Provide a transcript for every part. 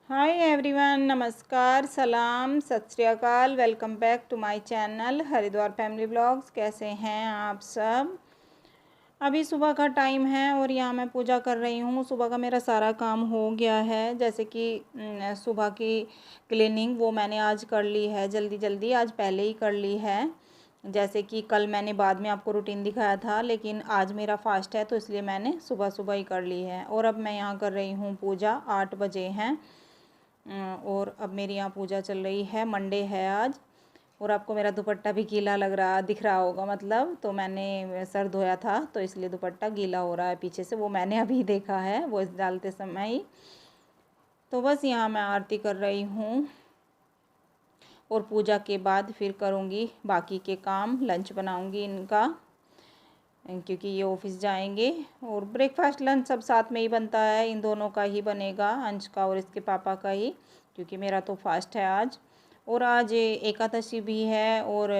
Hi everyone, नमस्कार, सलाम, Sat Sri Akal. Welcome back to my channel Haridwar family blogs. कैसे हैं आप सब। अभी सुबह का टाइम है और यहाँ मैं पूजा कर रही हूँ। सुबह का मेरा सारा काम हो गया है, जैसे कि सुबह की क्लीनिंग वो मैंने आज कर ली है, जल्दी जल्दी आज पहले ही कर ली है। जैसे कि कल मैंने बाद में आपको रूटीन दिखाया था, लेकिन आज मेरा फास्ट है तो इसलिए मैंने सुबह सुबह ही कर ली है। और अब मैं यहाँ कर रही हूँ पूजा। 8 बजे हैं और अब मेरी यहाँ पूजा चल रही है। मंडे है आज। और आपको मेरा दुपट्टा भी गीला लग रहा दिख रहा होगा, मतलब तो मैंने सर धोया था तो इसलिए दुपट्टा गीला हो रहा है पीछे से, वो मैंने अभी देखा है वो इस डालते समय ही। तो बस यहाँ मैं आरती कर रही हूँ और पूजा के बाद फिर करूँगी बाकी के काम। लंच बनाऊँगी इनका, क्योंकि ये ऑफिस जाएंगे। और ब्रेकफास्ट लंच सब साथ में ही बनता है, इन दोनों का ही बनेगा, अंश का और इसके पापा का ही, क्योंकि मेरा तो फास्ट है आज। और आज एकादशी भी है और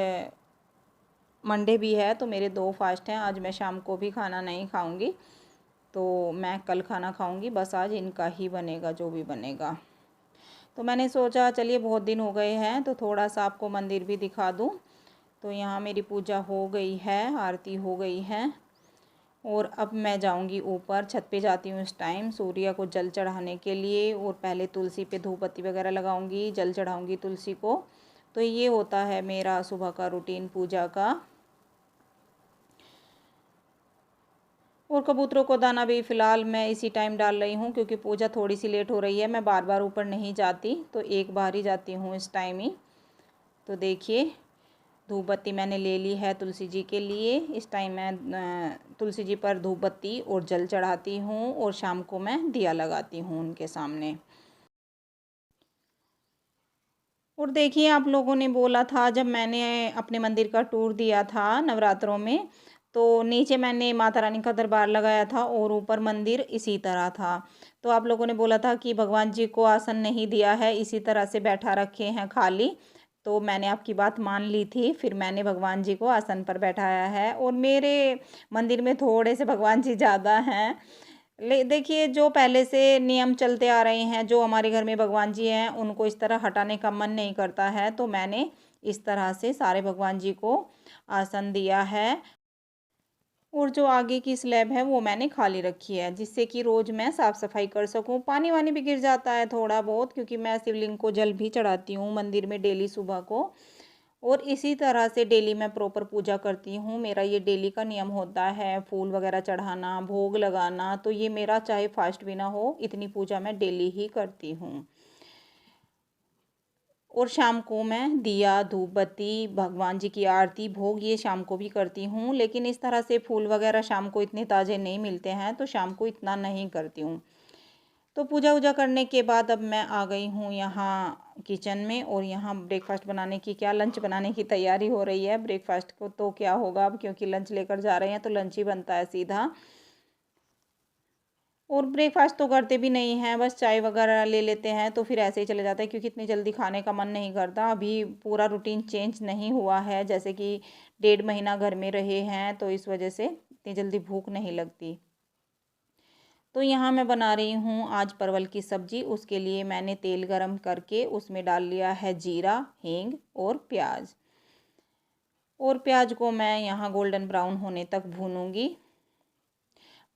मंडे भी है, तो मेरे 2 फास्ट हैं। आज मैं शाम को भी खाना नहीं खाऊंगी, तो मैं कल खाना खाऊंगी। बस आज इनका ही बनेगा जो भी बनेगा। तो मैंने सोचा चलिए बहुत दिन हो गए हैं तो थोड़ा सा आपको मंदिर भी दिखा दूं। तो यहाँ मेरी पूजा हो गई है, आरती हो गई है और अब मैं जाऊंगी ऊपर, छत पे जाती हूँ इस टाइम सूर्य को जल चढ़ाने के लिए। और पहले तुलसी पे धूप बत्ती वगैरह लगाऊंगी, जल चढ़ाऊंगी तुलसी को। तो ये होता है मेरा सुबह का रूटीन पूजा का। और कबूतरों को दाना भी फ़िलहाल मैं इसी टाइम डाल रही हूँ, क्योंकि पूजा थोड़ी सी लेट हो रही है। मैं बार बार ऊपर नहीं जाती, तो एक बार ही जाती हूँ इस टाइम ही। तो देखिए धूप बत्ती मैंने ले ली है तुलसी जी के लिए। इस टाइम मैं तुलसी जी पर धूप बत्ती और जल चढ़ाती हूँ और शाम को मैं दिया लगाती हूँ उनके सामने। और देखिए आप लोगों ने बोला था, जब मैंने अपने मंदिर का टूर दिया था नवरात्रों में, तो नीचे मैंने माता रानी का दरबार लगाया था और ऊपर मंदिर इसी तरह था। तो आप लोगों ने बोला था कि भगवान जी को आसन नहीं दिया है, इसी तरह से बैठा रखे हैं खाली। तो मैंने आपकी बात मान ली थी, फिर मैंने भगवान जी को आसन पर बैठाया है। और मेरे मंदिर में थोड़े से भगवान जी ज़्यादा हैं। ले देखिए जो पहले से नियम चलते आ रहे हैं, जो हमारे घर में भगवान जी हैं, उनको इस तरह हटाने का मन नहीं करता है, तो मैंने इस तरह से सारे भगवान जी को आसन दिया है। और जो आगे की स्लैब है वो मैंने खाली रखी है, जिससे कि रोज़ मैं साफ़ सफाई कर सकूं। पानी वानी भी गिर जाता है थोड़ा बहुत, क्योंकि मैं शिवलिंग को जल भी चढ़ाती हूँ मंदिर में डेली सुबह को। और इसी तरह से डेली मैं प्रॉपर पूजा करती हूँ। मेरा ये डेली का नियम होता है, फूल वगैरह चढ़ाना, भोग लगाना, तो ये मेरा चाहे फास्ट भी ना हो, इतनी पूजा मैं डेली ही करती हूँ। और शाम को मैं दिया धूप बत्ती, भगवान जी की आरती, भोग ये शाम को भी करती हूँ। लेकिन इस तरह से फूल वगैरह शाम को इतने ताज़े नहीं मिलते हैं, तो शाम को इतना नहीं करती हूँ। तो पूजा वूजा करने के बाद अब मैं आ गई हूँ यहाँ किचन में। और यहाँ ब्रेकफास्ट बनाने की, क्या लंच बनाने की तैयारी हो रही है। ब्रेकफास्ट को तो क्या होगा अब, क्योंकि लंच लेकर जा रहे हैं तो लंच ही बनता है सीधा। और ब्रेकफास्ट तो करते भी नहीं हैं, बस चाय वगैरह ले लेते हैं तो फिर ऐसे ही चले जाते हैं, क्योंकि इतनी जल्दी खाने का मन नहीं करता। अभी पूरा रूटीन चेंज नहीं हुआ है, जैसे कि 1.5 महीना घर में रहे हैं, तो इस वजह से इतनी जल्दी भूख नहीं लगती। तो यहाँ मैं बना रही हूँ आज परवल की सब्ज़ी। उसके लिए मैंने तेल गरम करके उसमें डाल लिया है जीरा, हींग और प्याज। और प्याज को मैं यहाँ गोल्डन ब्राउन होने तक भूनूंगी।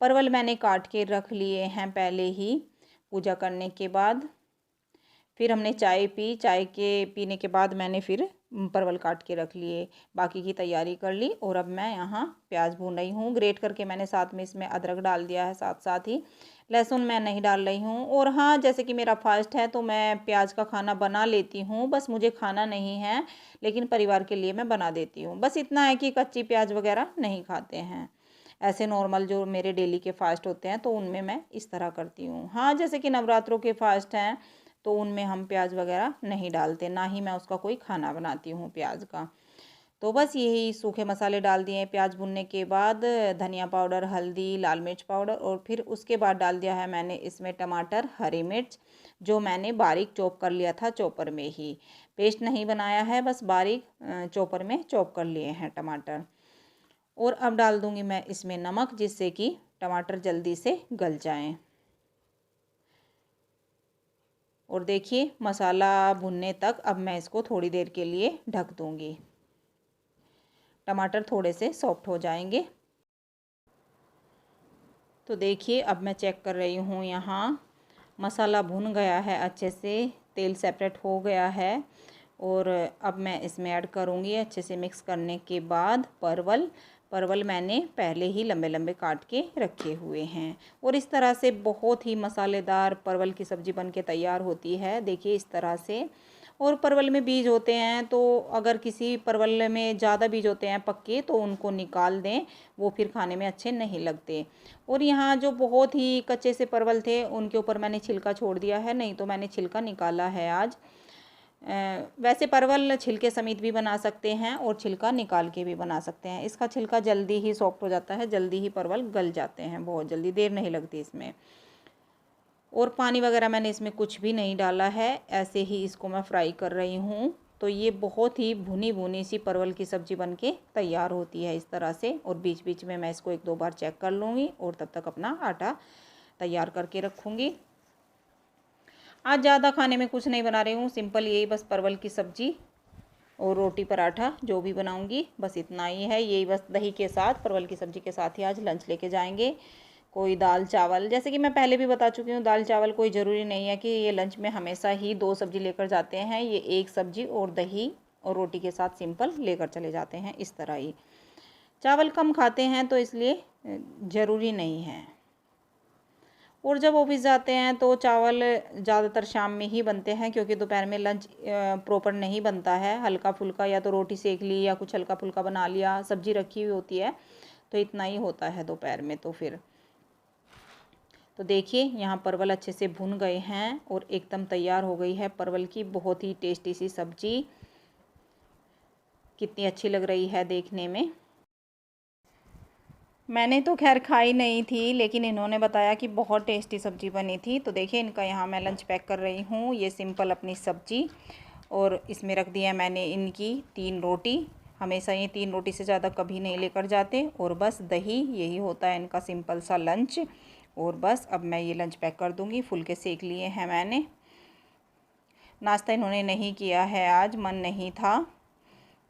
परवल मैंने काट के रख लिए हैं पहले ही पूजा करने के बाद। फिर हमने चाय पी, चाय के पीने के बाद मैंने फिर परवल काट के रख लिए, बाकी की तैयारी कर ली। और अब मैं यहाँ प्याज भून रही हूँ, ग्रेट करके मैंने साथ में इसमें अदरक डाल दिया है, साथ साथ ही लहसुन मैं नहीं डाल रही हूँ। और हाँ, जैसे कि मेरा फास्ट है तो मैं प्याज का खाना बना लेती हूँ, बस मुझे खाना नहीं है, लेकिन परिवार के लिए मैं बना देती हूँ। बस इतना है कि कच्ची प्याज वगैरह नहीं खाते हैं। ऐसे नॉर्मल जो मेरे डेली के फास्ट होते हैं तो उनमें मैं इस तरह करती हूँ। हाँ, जैसे कि नवरात्रों के फास्ट हैं तो उनमें हम प्याज वगैरह नहीं डालते, ना ही मैं उसका कोई खाना बनाती हूँ प्याज का। तो बस यही सूखे मसाले डाल दिए प्याज भुनने के बाद, धनिया पाउडर, हल्दी, लाल मिर्च पाउडर, और फिर उसके बाद डाल दिया है मैंने इसमें टमाटर, हरी मिर्च, जो मैंने बारीक चॉप कर लिया था चॉपर में ही, पेस्ट नहीं बनाया है, बस बारीक चॉपर में चॉप कर लिए हैं टमाटर। और अब डाल दूंगी मैं इसमें नमक, जिससे कि टमाटर जल्दी से गल जाएं। और देखिए मसाला भुनने तक अब मैं इसको थोड़ी देर के लिए ढक दूँगी। टमाटर थोड़े से सॉफ्ट हो जाएंगे। तो देखिए अब मैं चेक कर रही हूँ, यहाँ मसाला भुन गया है अच्छे से, तेल सेपरेट हो गया है। और अब मैं इसमें ऐड करूँगी अच्छे से मिक्स करने के बाद परवल मैंने पहले ही लंबे लंबे काट के रखे हुए हैं। और इस तरह से बहुत ही मसालेदार परवल की सब्ज़ी बन के तैयार होती है। देखिए इस तरह से। और परवल में बीज होते हैं, तो अगर किसी परवल में ज़्यादा बीज होते हैं पक्के तो उनको निकाल दें, वो फिर खाने में अच्छे नहीं लगते। और यहाँ जो बहुत ही कच्चे से परवल थे उनके ऊपर मैंने छिलका छोड़ दिया है, नहीं तो मैंने छिलका निकाला है आज। वैसे परवल छिलके समेत भी बना सकते हैं और छिलका निकाल के भी बना सकते हैं। इसका छिलका जल्दी ही सॉफ्ट हो जाता है, जल्दी ही परवल गल जाते हैं, बहुत जल्दी, देर नहीं लगती इसमें। और पानी वगैरह मैंने इसमें कुछ भी नहीं डाला है, ऐसे ही इसको मैं फ्राई कर रही हूँ। तो ये बहुत ही भुनी भुनी सी परवल की सब्ज़ी बनके तैयार होती है इस तरह से। और बीच बीच में मैं इसको 1-2 बार चेक कर लूँगी और तब तक अपना आटा तैयार करके रखूँगी। आज ज़्यादा खाने में कुछ नहीं बना रही हूँ, सिंपल यही बस परवल की सब्ज़ी और रोटी पराठा जो भी बनाऊँगी बस इतना ही है। यही बस दही के साथ, परवल की सब्ज़ी के साथ ही आज लंच लेके जाएंगे। कोई दाल चावल, जैसे कि मैं पहले भी बता चुकी हूँ, दाल चावल कोई ज़रूरी नहीं है कि ये लंच में हमेशा ही 2 सब्ज़ी लेकर जाते हैं। ये 1 सब्ज़ी और दही और रोटी के साथ सिंपल लेकर चले जाते हैं, इस तरह ही। चावल कम खाते हैं तो इसलिए ज़रूरी नहीं है। और जब ऑफिस जाते हैं तो चावल ज़्यादातर शाम में ही बनते हैं, क्योंकि दोपहर में लंच प्रॉपर नहीं बनता है। हल्का फुल्का या तो रोटी सेक ली या कुछ हल्का फुल्का बना लिया, सब्ज़ी रखी हुई होती है, तो इतना ही होता है दोपहर में। तो फिर तो देखिए यहाँ परवल अच्छे से भुन गए हैं और एकदम तैयार हो गई है परवल की बहुत ही टेस्टी सी सब्ज़ी। कितनी अच्छी लग रही है देखने में। मैंने तो खैर खाई नहीं थी, लेकिन इन्होंने बताया कि बहुत टेस्टी सब्ज़ी बनी थी। तो देखिए इनका यहाँ मैं लंच पैक कर रही हूँ। ये सिंपल अपनी सब्ज़ी, और इसमें रख दिया मैंने इनकी 3 रोटी। हमेशा ये 3 रोटी से ज़्यादा कभी नहीं लेकर जाते। और बस दही, यही होता है इनका सिंपल सा लंच। और बस अब मैं ये लंच पैक कर दूँगी। फुलके सेक लिए हैं मैंने। नाश्ता इन्होंने नहीं किया है आज, मन नहीं था।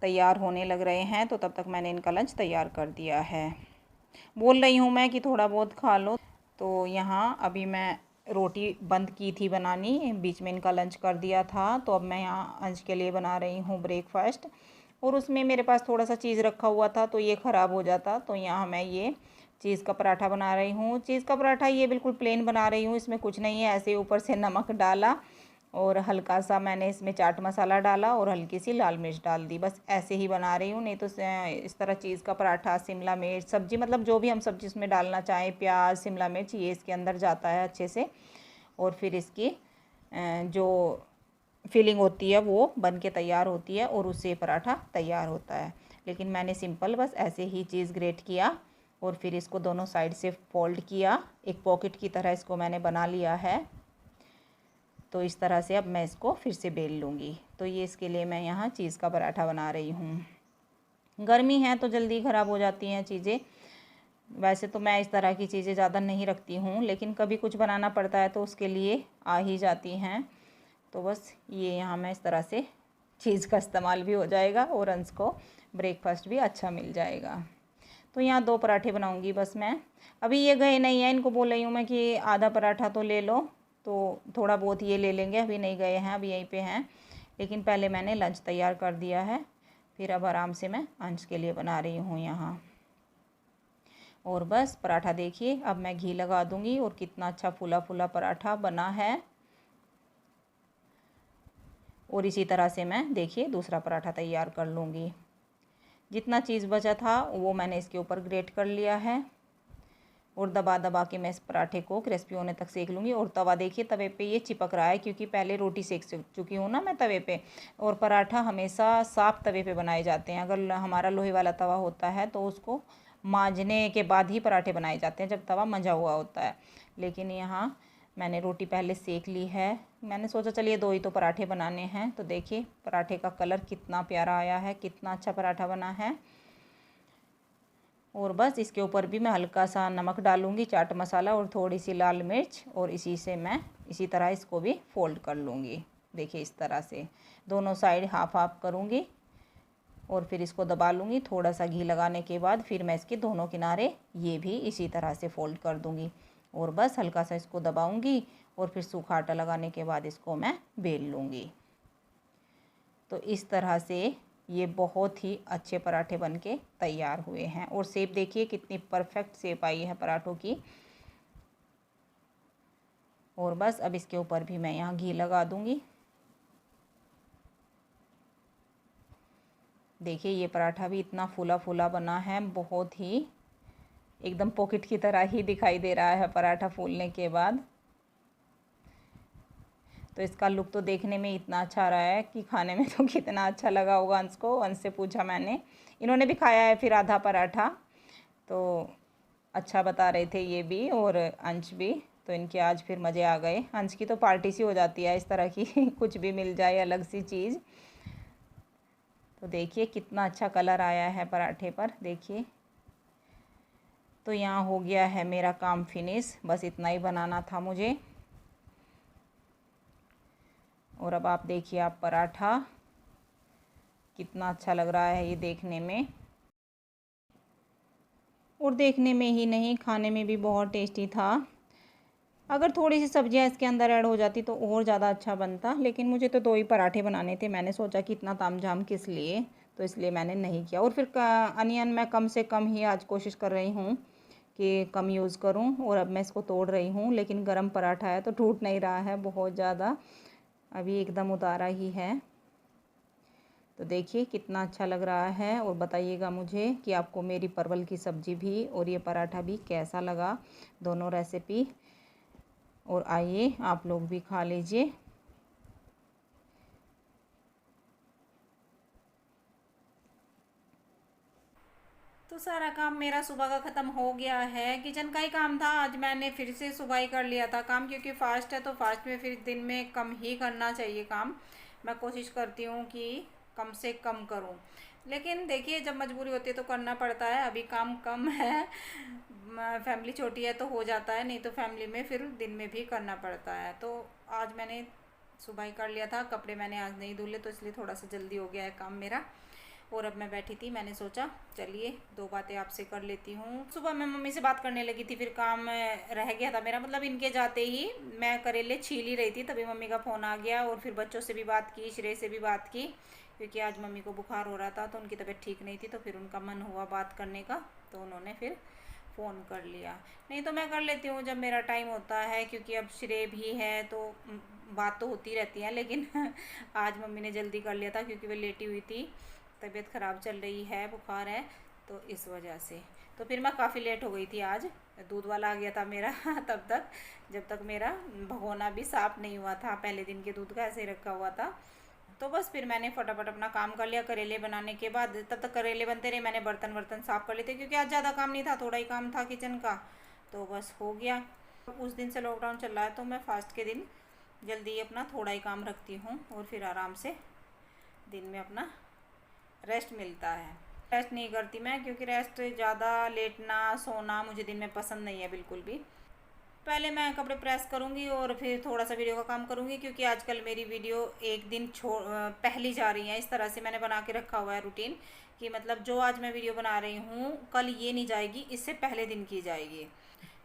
तैयार होने लग रहे हैं तो तब तक मैंने इनका लंच तैयार कर दिया है। बोल रही हूँ मैं कि थोड़ा बहुत खा लो। तो यहाँ अभी मैं रोटी बंद की थी बनानी, बीच में इनका लंच कर दिया था। तो अब मैं यहाँ लंच के लिए बना रही हूँ ब्रेकफास्ट। और उसमें मेरे पास थोड़ा सा चीज़ रखा हुआ था तो ये ख़राब हो जाता, तो यहाँ मैं ये चीज़ का पराठा बना रही हूँ। चीज़ का पराठा ये बिल्कुल प्लेन बना रही हूँ, इसमें कुछ नहीं है। ऐसे ऊपर से नमक डाला और हल्का सा मैंने इसमें चाट मसाला डाला और हल्की सी लाल मिर्च डाल दी, बस ऐसे ही बना रही हूँ। नहीं तो इस तरह चीज़ का पराठा, शिमला मिर्च सब्ज़ी, मतलब जो भी हम सब्ज़ी इसमें डालना चाहें, प्याज, शिमला मिर्च, ये इसके अंदर जाता है अच्छे से। और फिर इसकी जो फिलिंग होती है वो बन के तैयार होती है और उससे पराठा तैयार होता है। लेकिन मैंने सिंपल बस ऐसे ही चीज़ ग्रेट किया और फिर इसको दोनों साइड से फोल्ड किया, एक पॉकेट की तरह इसको मैंने बना लिया है। तो इस तरह से अब मैं इसको फिर से बेल लूँगी। तो ये इसके लिए मैं यहाँ चीज़ का पराठा बना रही हूँ। गर्मी है तो जल्दी ख़राब हो जाती हैं चीज़ें। वैसे तो मैं इस तरह की चीज़ें ज़्यादा नहीं रखती हूँ, लेकिन कभी कुछ बनाना पड़ता है तो उसके लिए आ ही जाती हैं। तो बस ये यहाँ मैं इस तरह से चीज़ का इस्तेमाल भी हो जाएगा और अंश को ब्रेकफास्ट भी अच्छा मिल जाएगा। तो यहाँ 2 पराठे बनाऊँगी बस मैं। अभी ये गए नहीं हैं, इनको बोल रही हूँ मैं कि आधा पराठा तो ले लो, तो थोड़ा बहुत ये ले लेंगे। अभी नहीं गए हैं, अभी यहीं पे हैं। लेकिन पहले मैंने लंच तैयार कर दिया है, फिर अब आराम से मैं अंश के लिए बना रही हूँ यहाँ। और बस पराठा देखिए, अब मैं घी लगा दूँगी और कितना अच्छा फूला फूला पराठा बना है। और इसी तरह से मैं देखिए दूसरा पराठा तैयार कर लूँगी। जितना चीज़ बचा था वो मैंने इसके ऊपर ग्रेट कर लिया है और दबा दबा के मैं इस पराठे को क्रिस्पी होने तक सेक लूँगी। और तवा देखिए, तवे पे ये चिपक रहा है क्योंकि पहले रोटी सेक चुकी हूँ ना मैं तवे पे। और पराठा हमेशा साफ़ तवे पे बनाए जाते हैं। अगर हमारा लोहे वाला तवा होता है तो उसको मांजने के बाद ही पराठे बनाए जाते हैं, जब तवा मंजा हुआ होता है। लेकिन यहाँ मैंने रोटी पहले सेक ली है। मैंने सोचा चलिए 2 ही तो पराठे बनाने हैं। तो देखिए पराठे का कलर कितना प्यारा आया है, कितना अच्छा पराठा बना है। और बस इसके ऊपर भी मैं हल्का सा नमक डालूँगी, चाट मसाला और थोड़ी सी लाल मिर्च, और इसी से मैं इसी तरह इसको भी फोल्ड कर लूँगी। देखिए इस तरह से दोनों साइड हाफ हाफ करूँगी और फिर इसको दबा लूँगी। थोड़ा सा घी लगाने के बाद फिर मैं इसके दोनों किनारे ये भी इसी तरह से फोल्ड कर दूँगी और बस हल्का सा इसको दबाऊँगी और फिर सूखा आटा लगाने के बाद इसको मैं बेल लूँगी। तो इस तरह से ये बहुत ही अच्छे पराठे बनके तैयार हुए हैं और शेप देखिए कितनी परफेक्ट शेप आई है पराठों की। और बस अब इसके ऊपर भी मैं यहाँ घी लगा दूँगी। देखिए ये पराठा भी इतना फूला फूला बना है, बहुत ही एकदम पॉकेट की तरह ही दिखाई दे रहा है पराठा फूलने के बाद। तो इसका लुक तो देखने में इतना अच्छा रहा है कि खाने में तो कितना अच्छा लगा होगा अंश को। अंश से पूछा मैंने, इन्होंने भी खाया है फिर आधा पराठा, तो अच्छा बता रहे थे ये भी और अंश भी। तो इनके आज फिर मज़े आ गए। अंश की तो पार्टी सी हो जाती है इस तरह की कुछ भी मिल जाए अलग सी चीज़। तो देखिए कितना अच्छा कलर आया है पराठे पर, देखिए। तो यहाँ हो गया है मेरा काम फिनिश, बस इतना ही बनाना था मुझे। और अब आप देखिए आप पराठा कितना अच्छा लग रहा है ये देखने में, और देखने में ही नहीं खाने में भी बहुत टेस्टी था। अगर थोड़ी सी सब्जियां इसके अंदर ऐड हो जाती तो और ज़्यादा अच्छा बनता, लेकिन मुझे तो 2 ही पराठे बनाने थे। मैंने सोचा कि इतना तामझाम किस लिए, तो इसलिए मैंने नहीं किया। और फिर अनियन मैं कम से कम ही आज कोशिश कर रही हूँ कि कम यूज़ करूँ। और अब मैं इसको तोड़ रही हूँ, लेकिन गरम पराठा है तो टूट नहीं रहा है बहुत ज़्यादा, अभी एकदम उतारा ही है। तो देखिए कितना अच्छा लग रहा है। और बताइएगा मुझे कि आपको मेरी परवल की सब्ज़ी भी और ये पराठा भी कैसा लगा, दोनों रेसिपी। और आइए आप लोग भी खा लीजिए। तो सारा काम मेरा सुबह का ख़त्म हो गया है। किचन का ही काम था आज, मैंने फिर से सुबह ही कर लिया था काम, क्योंकि फास्ट है तो फास्ट में फिर दिन में कम ही करना चाहिए काम। मैं कोशिश करती हूँ कि कम से कम करूँ, लेकिन देखिए जब मजबूरी होती है तो करना पड़ता है। अभी काम कम है, फैमिली छोटी है तो हो जाता है, नहीं तो फैमिली में फिर दिन में भी करना पड़ता है। तो आज मैंने सुबह ही कर लिया था। कपड़े मैंने आज नहीं धुले तो इसलिए थोड़ा सा जल्दी हो गया है काम मेरा। और अब मैं बैठी थी, मैंने सोचा चलिए 2 बातें आपसे कर लेती हूँ। सुबह मैं मम्मी से बात करने लगी थी, फिर काम रह गया था मेरा, मतलब इनके जाते ही मैं करेले छील ही रही थी, तभी मम्मी का फ़ोन आ गया। और फिर बच्चों से भी बात की, श्रेय से भी बात की, क्योंकि आज मम्मी को बुखार हो रहा था तो उनकी तबीयत ठीक नहीं थी, तो फिर उनका मन हुआ बात करने का, तो उन्होंने फिर फ़ोन कर लिया। नहीं तो मैं कर लेती हूँ जब मेरा टाइम होता है, क्योंकि अब श्रेय भी है तो बात तो होती रहती है। लेकिन आज मम्मी ने जल्दी कर लिया था क्योंकि वो लेटी हुई थी, तबीयत ख़राब चल रही है, बुखार है, तो इस वजह से। तो फिर मैं काफ़ी लेट हो गई थी आज, दूध वाला आ गया था मेरा तब तक, जब तक मेरा भगोना भी साफ़ नहीं हुआ था, पहले दिन के दूध का ऐसे ही रखा हुआ था। तो बस फिर मैंने फटाफट अपना काम कर लिया करेले बनाने के बाद। तब तक करेले बनते रहे, मैंने बर्तन वर्तन साफ़ कर लिए थे, क्योंकि आज ज़्यादा काम नहीं था, थोड़ा ही काम था किचन का, तो बस हो गया। उस दिन से लॉकडाउन चल रहा है तो मैं फास्ट के दिन जल्दी अपना थोड़ा ही काम रखती हूँ और फिर आराम से दिन में अपना रेस्ट मिलता है। रेस्ट नहीं करती मैं, क्योंकि रेस्ट ज़्यादा लेटना सोना मुझे दिन में पसंद नहीं है बिल्कुल भी। पहले मैं कपड़े प्रेस करूँगी और फिर थोड़ा सा वीडियो का काम करूँगी, क्योंकि आजकल मेरी वीडियो एक दिन पहली जा रही है। इस तरह से मैंने बना के रखा हुआ है रूटीन, कि मतलब जो आज मैं वीडियो बना रही हूँ कल ये नहीं जाएगी, इससे पहले दिन की जाएगी।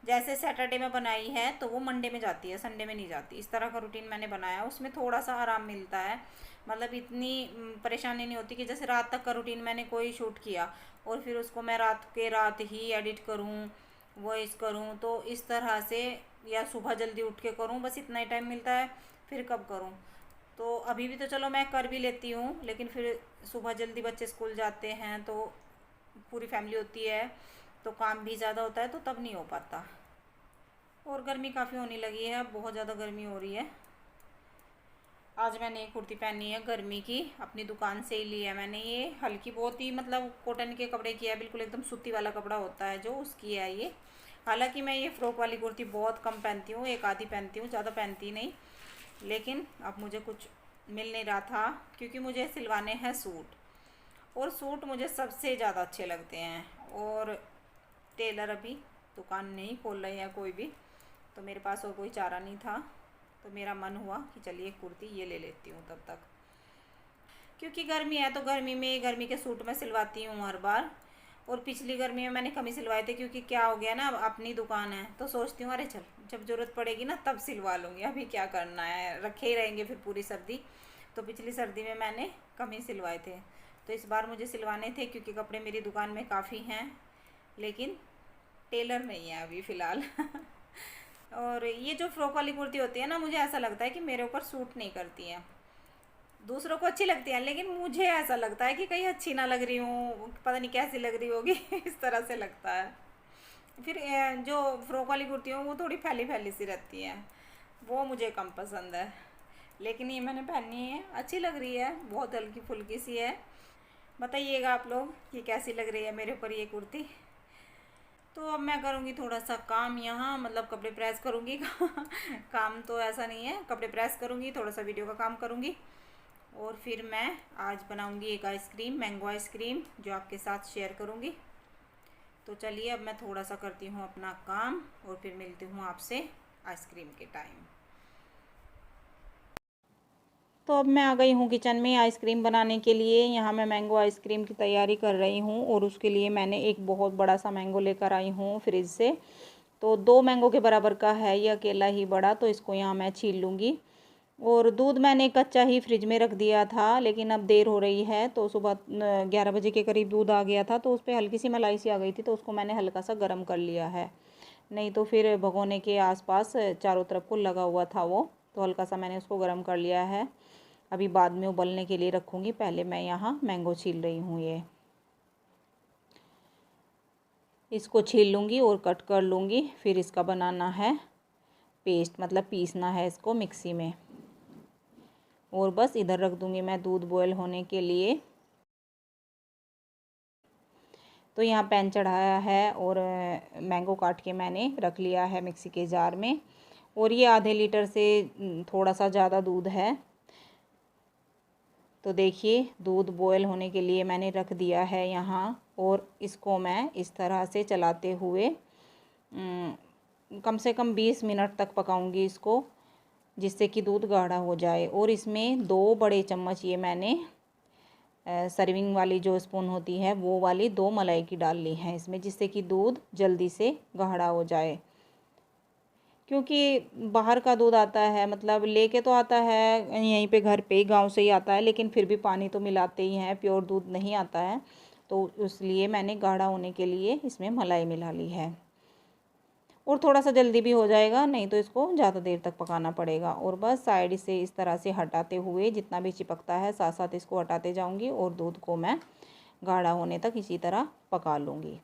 जैसे सैटरडे में बनाई है तो वो मंडे में जाती है, संडे में नहीं जाती। इस तरह का रूटीन मैंने बनाया, उसमें थोड़ा सा आराम मिलता है, मतलब इतनी परेशानी नहीं होती कि जैसे रात तक का रूटीन मैंने कोई शूट किया और फिर उसको मैं रात ही एडिट करूँ, वॉइस करूँ, तो इस तरह से, या सुबह जल्दी उठ के करूँ, बस इतना ही टाइम मिलता है। फिर कब करूँ, तो अभी भी तो चलो मैं कर भी लेती हूँ, लेकिन फिर सुबह जल्दी बच्चे स्कूल जाते हैं तो पूरी फैमिली होती है, तो काम भी ज़्यादा होता है, तो तब नहीं हो पाता। और गर्मी काफ़ी होने लगी है, बहुत ज़्यादा गर्मी हो रही है। आज मैंने एक कुर्ती पहनी है गर्मी की, अपनी दुकान से ही ली है मैंने। ये हल्की बहुत ही, मतलब कॉटन के कपड़े की है, बिल्कुल एकदम सूती वाला कपड़ा होता है जो, उसकी है ये। हालांकि मैं ये फ्रॉक वाली कुर्ती बहुत कम पहनती हूँ, एक आधी पहनती हूँ, ज़्यादा पहनती नहीं। लेकिन अब मुझे कुछ मिल नहीं रहा था, क्योंकि मुझे सिलवाने हैं सूट, और सूट मुझे सबसे ज़्यादा अच्छे लगते हैं। और टेलर अभी दुकान नहीं खोल रहे हैं कोई भी, तो मेरे पास और कोई चारा नहीं था, तो मेरा मन हुआ कि चलिए कुर्ती ये ले लेती हूँ तब तक, क्योंकि गर्मी है तो गर्मी के सूट मैं सिलवाती हूँ हर बार। और पिछली गर्मी में मैंने कम ही सिलवाए थे, क्योंकि क्या हो गया ना, अब अपनी दुकान है तो सोचती हूँ अरे चल जब ज़रूरत पड़ेगी ना तब सिलवा लूँगी, अभी क्या करना है, रखे ही रहेंगे फिर पूरी सर्दी। तो पिछली सर्दी में मैंने कम ही सिलवाए थे, तो इस बार मुझे सिलवाने थे, क्योंकि कपड़े मेरी दुकान में काफ़ी हैं, लेकिन टेलर नहीं है अभी फ़िलहाल। और ये जो फ्रॉक वाली कुर्ती होती है ना, मुझे ऐसा लगता है कि मेरे ऊपर सूट नहीं करती हैं। दूसरों को अच्छी लगती है, लेकिन मुझे ऐसा लगता है कि कहीं अच्छी ना लग रही हूँ, पता नहीं कैसी लग रही होगी। इस तरह से लगता है। फिर जो फ्रॉक वाली कुर्ती हो वो थोड़ी फैली फैली सी रहती है, वो मुझे कम पसंद है। लेकिन ये मैंने पहनी है, अच्छी लग रही है, बहुत हल्की फुल्की सी है। बताइएगा आप लोग कि कैसी लग रही है मेरे ऊपर ये कुर्ती। तो अब मैं करूँगी थोड़ा सा काम यहाँ, मतलब कपड़े प्रेस करूँगी। काम तो ऐसा नहीं है, कपड़े प्रेस करूँगी, थोड़ा सा वीडियो का काम करूँगी, और फिर मैं आज बनाऊँगी एक आइसक्रीम, मैंगो आइसक्रीम, जो आपके साथ शेयर करूँगी। तो चलिए अब मैं थोड़ा सा करती हूँ अपना काम और फिर मिलती हूँ आपसे आइसक्रीम के टाइम। तो अब मैं आ गई हूँ किचन में आइसक्रीम बनाने के लिए। यहाँ मैं मैंगो आइसक्रीम की तैयारी कर रही हूँ, और उसके लिए मैंने एक बहुत बड़ा सा मैंगो लेकर आई हूँ फ्रिज से। तो 2 मैंगो के बराबर का है ये अकेला ही बड़ा, तो इसको यहाँ मैं छील लूँगी। और दूध मैंने कच्चा ही फ्रिज में रख दिया था, लेकिन अब देर हो रही है, तो सुबह 11 बजे के करीब दूध आ गया था, तो उस पर हल्की सी मलाई सी आ गई थी, तो उसको मैंने हल्का सा गर्म कर लिया है। नहीं तो फिर भगोने के आसपास चारों तरफ को लगा हुआ था वो, तो हल्का सा मैंने उसको गर्म कर लिया है। अभी बाद में उबलने के लिए रखूँगी, पहले मैं यहाँ मैंगो छील रही हूँ। ये इसको छील लूँगी और कट कर लूँगी, फिर इसका बनाना है पेस्ट, मतलब पीसना है इसको मिक्सी में। और बस इधर रख दूँगी मैं दूध बॉयल होने के लिए। तो यहाँ पैन चढ़ाया है और मैंगो काट के मैंने रख लिया है मिक्सी के जार में। और ये आधे लीटर से थोड़ा सा ज़्यादा दूध है। तो देखिए दूध बॉयल होने के लिए मैंने रख दिया है यहाँ, और इसको मैं इस तरह से चलाते हुए कम से कम 20 मिनट तक पकाऊंगी इसको, जिससे कि दूध गाढ़ा हो जाए। और इसमें 2 बड़े चम्मच ये मैंने सर्विंग वाली जो स्पून होती है वो वाली 2 मलाई की डाल ली है इसमें, जिससे कि दूध जल्दी से गाढ़ा हो जाए। क्योंकि बाहर का दूध आता है, मतलब लेके तो आता है यहीं पे घर पे, गांव से ही आता है, लेकिन फिर भी पानी तो मिलाते ही हैं, प्योर दूध नहीं आता है। तो इसलिए मैंने गाढ़ा होने के लिए इसमें मलाई मिला ली है। और थोड़ा सा जल्दी भी हो जाएगा, नहीं तो इसको ज़्यादा देर तक पकाना पड़ेगा। और बस साइड से इस तरह से हटाते हुए जितना भी चिपकता है साथ साथ इसको हटाते जाऊँगी, और दूध को मैं गाढ़ा होने तक इसी तरह पका लूँगी।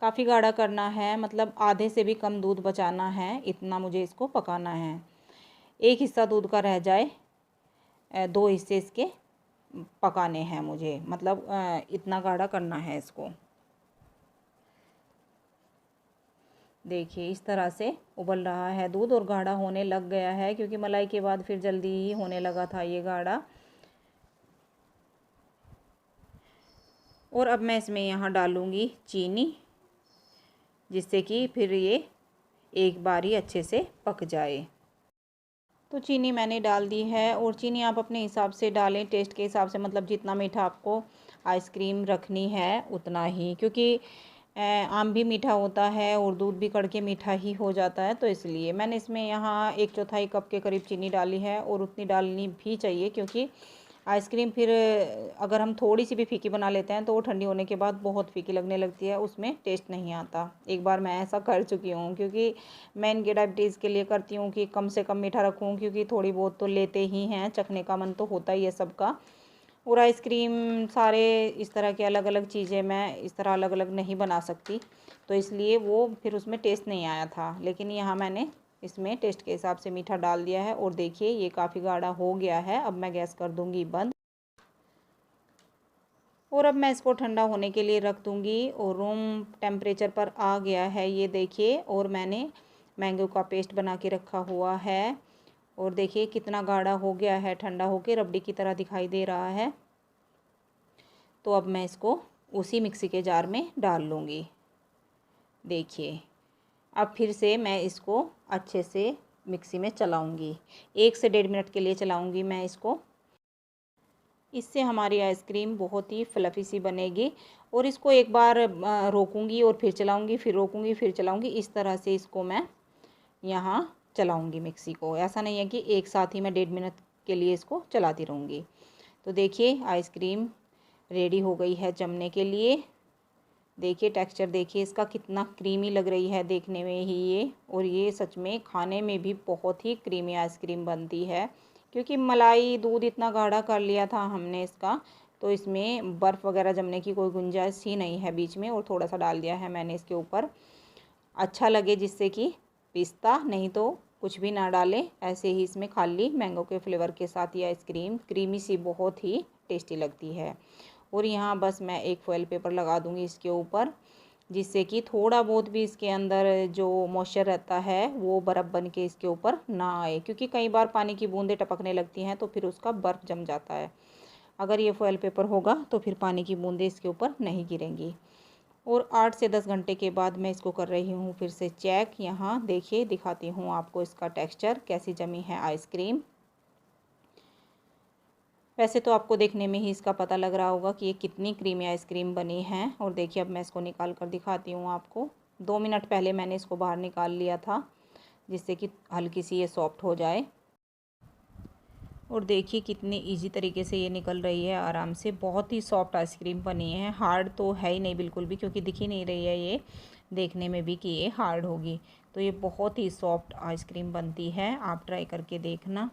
काफ़ी गाढ़ा करना है, मतलब आधे से भी कम दूध बचाना है, इतना मुझे इसको पकाना है। एक हिस्सा दूध का रह जाए, 2 हिस्से इसके पकाने हैं मुझे, मतलब इतना गाढ़ा करना है इसको। देखिए इस तरह से उबल रहा है दूध और गाढ़ा होने लग गया है, क्योंकि मलाई के बाद फिर जल्दी ही होने लगा था ये गाढ़ा। और अब मैं इसमें यहाँ डालूँगी चीनी, जिससे कि फिर ये एक बार ही अच्छे से पक जाए। तो चीनी मैंने डाल दी है, और चीनी आप अपने हिसाब से डालें, टेस्ट के हिसाब से, मतलब जितना मीठा आपको आइसक्रीम रखनी है उतना ही, क्योंकि आम भी मीठा होता है और दूध भी कड़के मीठा ही हो जाता है। तो इसलिए मैंने इसमें यहाँ 1/4 कप के करीब चीनी डाली है, और उतनी डालनी भी चाहिए, क्योंकि आइसक्रीम फिर अगर हम थोड़ी सी भी फीकी बना लेते हैं तो वो ठंडी होने के बाद बहुत फीकी लगने लगती है, उसमें टेस्ट नहीं आता। एक बार मैं ऐसा कर चुकी हूँ, क्योंकि मैं इनके डायबिटीज़ के लिए करती हूँ कि कम से कम मीठा रखूँ, क्योंकि थोड़ी बहुत तो लेते ही हैं, चखने का मन तो होता ही है सबका। और आइसक्रीम सारे इस तरह के अलग अलग चीज़ें मैं इस तरह अलग अलग नहीं बना सकती, तो इसलिए वो फिर उसमें टेस्ट नहीं आया था। लेकिन यहाँ मैंने इसमें टेस्ट के हिसाब से मीठा डाल दिया है, और देखिए ये काफ़ी गाढ़ा हो गया है। अब मैं गैस कर दूँगी बंद, और अब मैं इसको ठंडा होने के लिए रख दूँगी। और रूम टेम्परेचर पर आ गया है ये देखिए, और मैंने मैंगो का पेस्ट बना के रखा हुआ है, और देखिए कितना गाढ़ा हो गया है, ठंडा होकर रबड़ी की तरह दिखाई दे रहा है। तो अब मैं इसको उसी मिक्सी के जार में डाल लूँगी। देखिए अब फिर से मैं इसको अच्छे से मिक्सी में चलाऊंगी। 1 से 1.5 मिनट के लिए चलाऊंगी मैं इसको। इससे हमारी आइसक्रीम बहुत ही फ्लफ़ी सी बनेगी। और इसको एक बार रोकूंगी और फिर चलाऊंगी, फिर रोकूंगी फिर चलाऊंगी। इस तरह से इसको मैं यहाँ चलाऊंगी मिक्सी को। ऐसा नहीं है कि एक साथ ही मैं 1.5 मिनट के लिए इसको चलाती रहूँगी। तो देखिए आइसक्रीम रेडी हो गई है जमने के लिए। देखिए टेक्सचर देखिए इसका कितना क्रीमी लग रही है देखने में ही ये। और ये सच में खाने में भी बहुत ही क्रीमी आइसक्रीम बनती है, क्योंकि मलाई दूध इतना गाढ़ा कर लिया था हमने इसका, तो इसमें बर्फ़ वगैरह जमने की कोई गुंजाइश ही नहीं है बीच में। और थोड़ा सा डाल दिया है मैंने इसके ऊपर, अच्छा लगे जिससे कि पिस्ता, नहीं तो कुछ भी ना डालें, ऐसे ही इसमें खाली मैंगो के फ्लेवर के साथ ये आइसक्रीम क्रीमी सी बहुत ही टेस्टी लगती है। और यहाँ बस मैं एक फॉयल पेपर लगा दूँगी इसके ऊपर, जिससे कि थोड़ा बहुत भी इसके अंदर जो मॉइस्चर रहता है वो बर्फ़ बन के इसके ऊपर ना आए, क्योंकि कई बार पानी की बूंदें टपकने लगती हैं तो फिर उसका बर्फ़ जम जाता है। अगर ये फॉयल पेपर होगा तो फिर पानी की बूंदें इसके ऊपर नहीं गिरेंगी। और 8 से 10 घंटे के बाद मैं इसको कर रही हूँ फिर से चेक। यहाँ देखिए दिखाती हूँ आपको इसका टेक्सचर कैसी जमी है आइसक्रीम। वैसे तो आपको देखने में ही इसका पता लग रहा होगा कि ये कितनी क्रीमी आइसक्रीम बनी है। और देखिए अब मैं इसको निकाल कर दिखाती हूँ आपको। 2 मिनट पहले मैंने इसको बाहर निकाल लिया था, जिससे कि हल्की सी ये सॉफ्ट हो जाए। और देखिए कितनी इजी तरीके से ये निकल रही है आराम से। बहुत ही सॉफ्ट आइसक्रीम बनी है, हार्ड तो है ही नहीं बिल्कुल भी, क्योंकि दिख ही नहीं रही है ये देखने में भी कि ये हार्ड होगी। तो ये बहुत ही सॉफ्ट आइसक्रीम बनती है। आप ट्राई करके देखना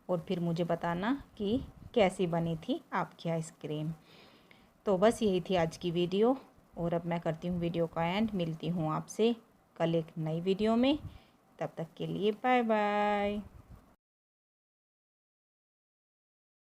और फिर मुझे बताना कि कैसी बनी थी आपकी आइसक्रीम। तो बस यही थी आज की वीडियो, और अब मैं करती हूँ वीडियो का एंड। मिलती हूँ आपसे कल एक नई वीडियो में। तब तक के लिए बाय बाय।